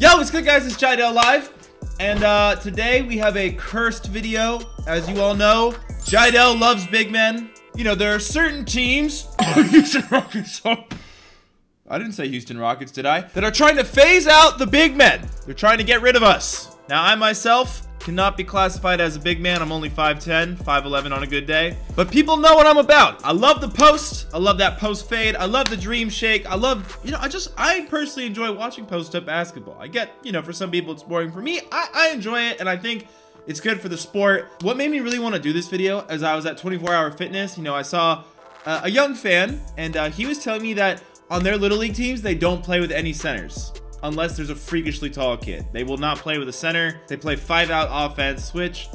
Yo, what's good, guys? It's Jidell Live, and today we have a cursed video. As you all know, Jidell loves big men. You know, there are certain teams, Houston Rockets, I didn't say Houston Rockets, did I? That are trying to phase out the big men. They're trying to get rid of us. Now, I myself cannot be classified as a big man. I'm only 5'10", 5'11" on a good day. But people know what I'm about. I love the post. I love that post fade. I love the dream shake. I love, you know, I personally enjoy watching post-up basketball. I get, you know, for some people it's boring. For me, I enjoy it, and I think it's good for the sport. What made me really want to do this video is I was at 24 Hour Fitness. You know, I saw a young fan, and he was telling me that on their Little League teams, they don't play with any centers unless there's a freakishly tall kid. They will not play with a center. They play 5-out offense, which,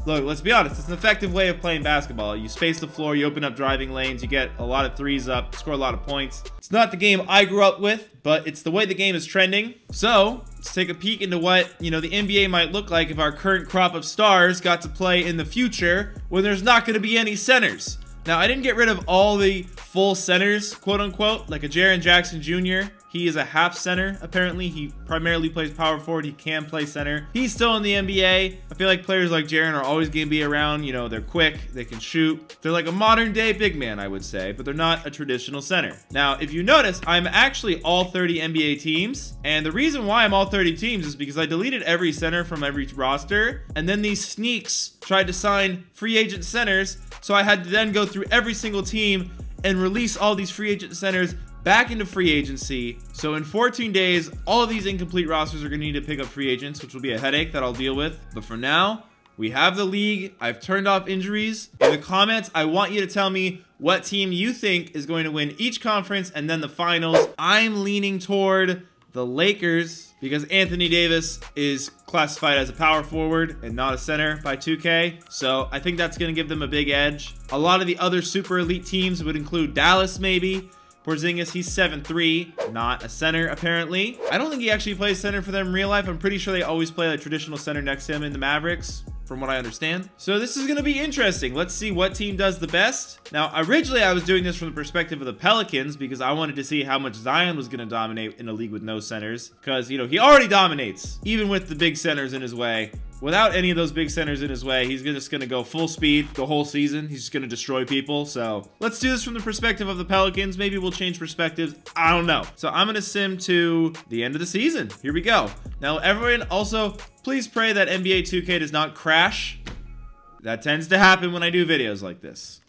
look, let's be honest, it's an effective way of playing basketball. You space the floor, you open up driving lanes, you get a lot of threes up, score a lot of points. It's not the game I grew up with, but it's the way the game is trending. So let's take a peek into what, you know, the NBA might look like if our current crop of stars got to play in the future when there's not going to be any centers. Now, I didn't get rid of all the full centers, quote unquote, like a Jaren Jackson Jr. He is a half center, apparently. He primarily plays power forward. He can play center. He's still in the NBA. I feel like players like Jaren are always going to be around. You know, they're quick. They can shoot. They're like a modern day big man, I would say, but they're not a traditional center. Now, if you notice, I'm actually all 30 NBA teams. And the reason why I'm all 30 teams is because I deleted every center from every roster. And then these sneaks tried to sign free agent centers. So I had to then go through every single team and release all these free agent centers back into free agency. So in 14 days, all of these incomplete rosters are going to need to pick up free agents, which will be a headache that I'll deal with. But for now, we have the league. I've turned off injuries. In the comments, I want you to tell me what team you think is going to win each conference and then the finals. I'm leaning toward the Lakers because Anthony Davis is classified as a power forward and not a center by 2K. So I think that's going to give them a big edge. A lot of the other super elite teams would include Dallas maybe. Porzingis, he's 7'3", not a center, apparently. I don't think he actually plays center for them in real life. I'm pretty sure they always play a traditional center next to him in the Mavericks, from what I understand. So this is going to be interesting. Let's see what team does the best. Now, originally, I was doing this from the perspective of the Pelicans because I wanted to see how much Zion was going to dominate in a league with no centers. Because, you know, he already dominates, even with the big centers in his way. Without any of those big centers in his way, he's just going to go full speed the whole season. He's just going to destroy people. So let's do this from the perspective of the Pelicans. Maybe we'll change perspectives. I don't know. So I'm going to sim to the end of the season. Here we go. Now, everyone also, please pray that NBA 2K does not crash. That tends to happen when I do videos like this.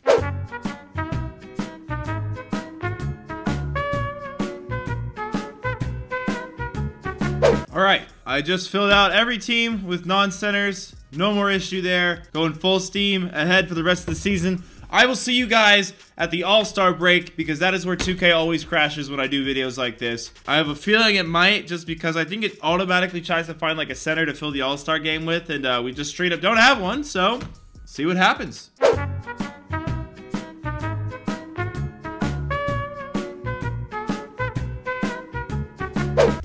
All right, I just filled out every team with non-centers. No more issue there. Going full steam ahead for the rest of the season. I will see you guys at the All-Star break because that is where 2K always crashes when I do videos like this. I have a feeling it might just because I think it automatically tries to find like a center to fill the All-Star game with, and we just straight up don't have one, so see what happens.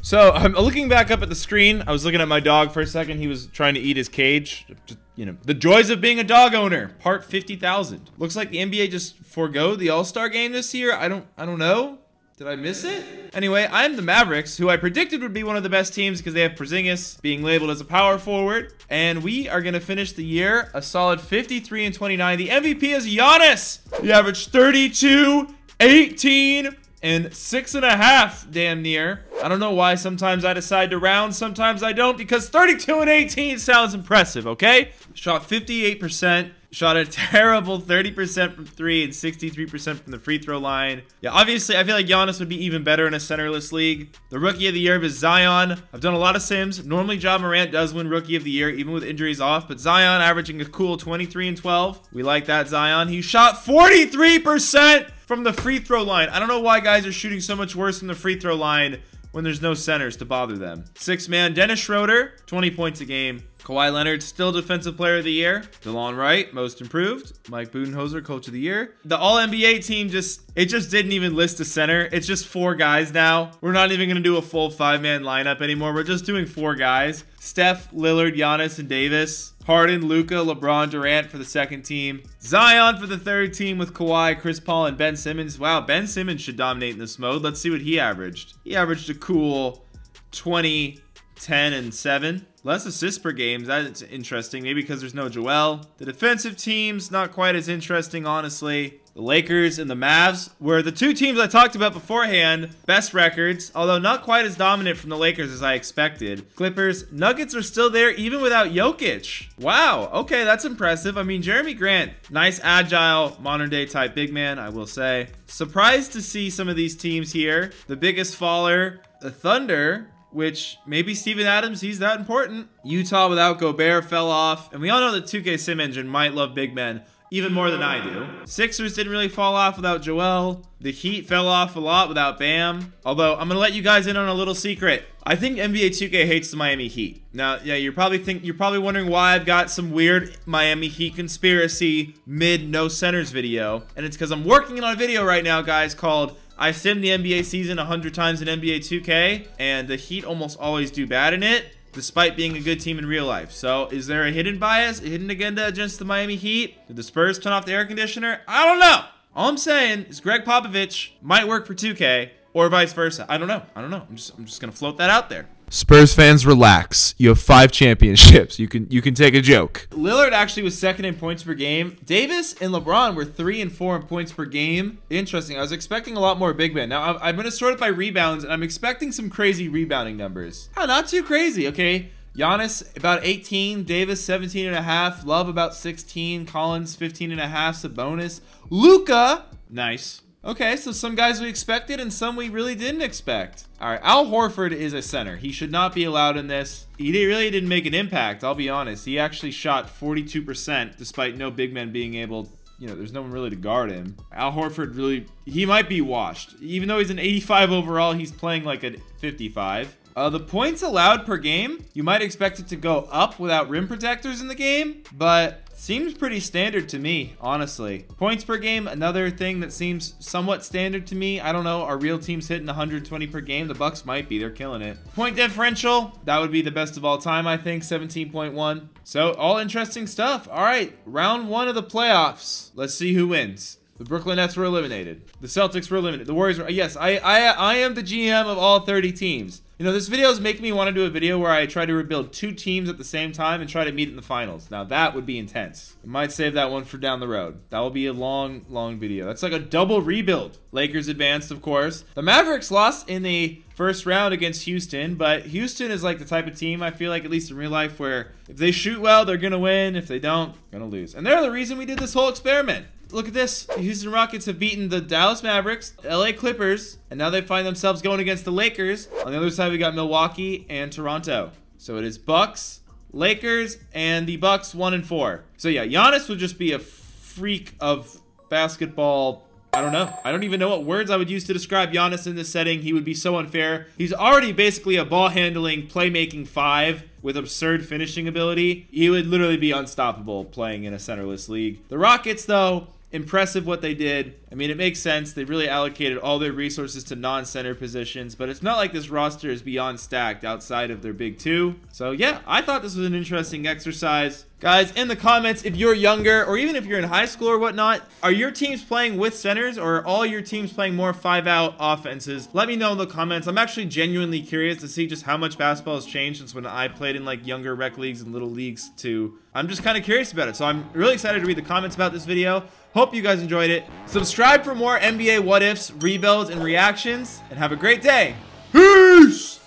So I'm looking back up at the screen. I was looking at my dog for a second. He was trying to eat his cage. Just, you know, the joys of being a dog owner. Part 50,000. Looks like the NBA just forgo the All-Star game this year. I don't know. Did I miss it? Anyway, I'm the Mavericks, who I predicted would be one of the best teams because they have Porzingis being labeled as a power forward. And we are going to finish the year a solid 53-29. The MVP is Giannis. He averaged 32, 18, and 6.5 damn near. I don't know why sometimes I decide to round, sometimes I don't, because 32 and 18 sounds impressive, okay? Shot 58%, shot a terrible 30% from 3 and 63% from the free throw line. Yeah, obviously, I feel like Giannis would be even better in a centerless league. The Rookie of the Year is Zion. I've done a lot of sims. Normally, Ja Morant does win Rookie of the Year, even with injuries off, but Zion averaging a cool 23 and 12. We like that, Zion. He shot 43% from the free throw line. I don't know why guys are shooting so much worse from the free throw line when there's no centers to bother them. Sixth man, Dennis Schroeder, 20 points a game. Kawhi Leonard, still Defensive Player of the Year. DeLon Wright, Most Improved. Mike Budenholzer, Coach of the Year. The All-NBA team just didn't even list a center. It's just 4 guys now. We're not even going to do a full 5-man lineup anymore. We're just doing 4 guys. Steph, Lillard, Giannis, and Davis. Harden, Luka, LeBron, Durant for the second team. Zion for the third team with Kawhi, Chris Paul, and Ben Simmons. Wow, Ben Simmons should dominate in this mode. Let's see what he averaged. He averaged a cool 20, 10 and 7. Less assists per game. That's interesting. Maybe because there's no Joel. The defensive teams, not quite as interesting, honestly. The Lakers and the Mavs were the two teams I talked about beforehand. Best records, although not quite as dominant from the Lakers as I expected. Clippers, Nuggets are still there even without Jokic. Wow, okay, that's impressive. I mean, Jeremy Grant, nice, agile, modern-day type big man, I will say. Surprised to see some of these teams here. The biggest faller, the Thunder, which maybe Steven Adams, he's that important. Utah without Gobert fell off. And we all know that 2K Sim Engine might love big men even more than I do. Sixers didn't really fall off without Joel. The Heat fell off a lot without Bam. Although, I'm going to let you guys in on a little secret. I think NBA 2K hates the Miami Heat. Now, yeah, you're probably wondering why I've got some weird Miami Heat conspiracy mid no centers video. And it's because I'm working on a video right now, guys, called I sim the NBA season 100 times in NBA 2K, and the Heat almost always do bad in it, despite being a good team in real life. So, is there a hidden bias, a hidden agenda against the Miami Heat? Did the Spurs turn off the air conditioner? I don't know. All I'm saying is Greg Popovich might work for 2K, or vice versa. I don't know. I'm just gonna float that out there. Spurs fans, relax. You have 5 championships. You can take a joke. Lillard actually was second in points per game. Davis and LeBron were 3 and 4 in points per game. Interesting. I was expecting a lot more big men. Now, I'm going to sort it by rebounds, and I'm expecting some crazy rebounding numbers. Oh, not too crazy, okay? Giannis, about 18. Davis, 17 and a half. Love, about 16. Collins, 15 and a half. Sabonis. Luka, nice. Okay, so some guys we expected and some we really didn't expect. All right, Al Horford is a center. He should not be allowed in this. He really didn't make an impact, I'll be honest. He actually shot 42% despite no big men being able, you know, there's no one really to guard him. Al Horford really, he might be washed. Even though he's an 85 overall, he's playing like a 55. The points allowed per game, you might expect it to go up without rim protectors in the game, but seems pretty standard to me, honestly. Points per game, another thing that seems somewhat standard to me. I don't know, are real teams hitting 120 per game? The Bucks might be, they're killing it. Point differential, that would be the best of all time, I think, 17.1. So, all interesting stuff. All right, round 1 of the playoffs. Let's see who wins. The Brooklyn Nets were eliminated. The Celtics were eliminated. The Warriors were, yes, I am the GM of all 30 teams. You know, this video is making me want to do a video where I try to rebuild 2 teams at the same time and try to meet in the finals. Now, that would be intense. I might save that one for down the road. That will be a long, long video. That's like a double rebuild. Lakers advanced, of course. The Mavericks lost in the first round against Houston, but Houston is like the type of team, I feel like, at least in real life, where if they shoot well, they're going to win. If they don't, they're going to lose. And they're the reason we did this whole experiment. Look at this. The Houston Rockets have beaten the Dallas Mavericks, the LA Clippers, and now they find themselves going against the Lakers. On the other side, we got Milwaukee and Toronto. So it is Bucks, Lakers, and the Bucks 1 and 4. So yeah, Giannis would just be a freak of basketball. I don't know. I don't even know what words I would use to describe Giannis in this setting. He would be so unfair. He's already basically a ball-handling, playmaking 5 with absurd finishing ability. He would literally be unstoppable playing in a centerless league. The Rockets, though, impressive what they did. I mean, it makes sense. They really allocated all their resources to non-center positions, but it's not like this roster is beyond stacked outside of their big 2. So yeah, I thought this was an interesting exercise. Guys, in the comments, if you're younger or even if you're in high school or whatnot, are your teams playing with centers or are all your teams playing more 5-out offenses? Let me know in the comments. I'm actually genuinely curious to see just how much basketball has changed since when I played in like younger rec leagues and little leagues too. I'm just kind of curious about it. So I'm really excited to read the comments about this video. Hope you guys enjoyed it. Subscribe for more NBA what ifs, rebuilds, and reactions, and have a great day. Peace!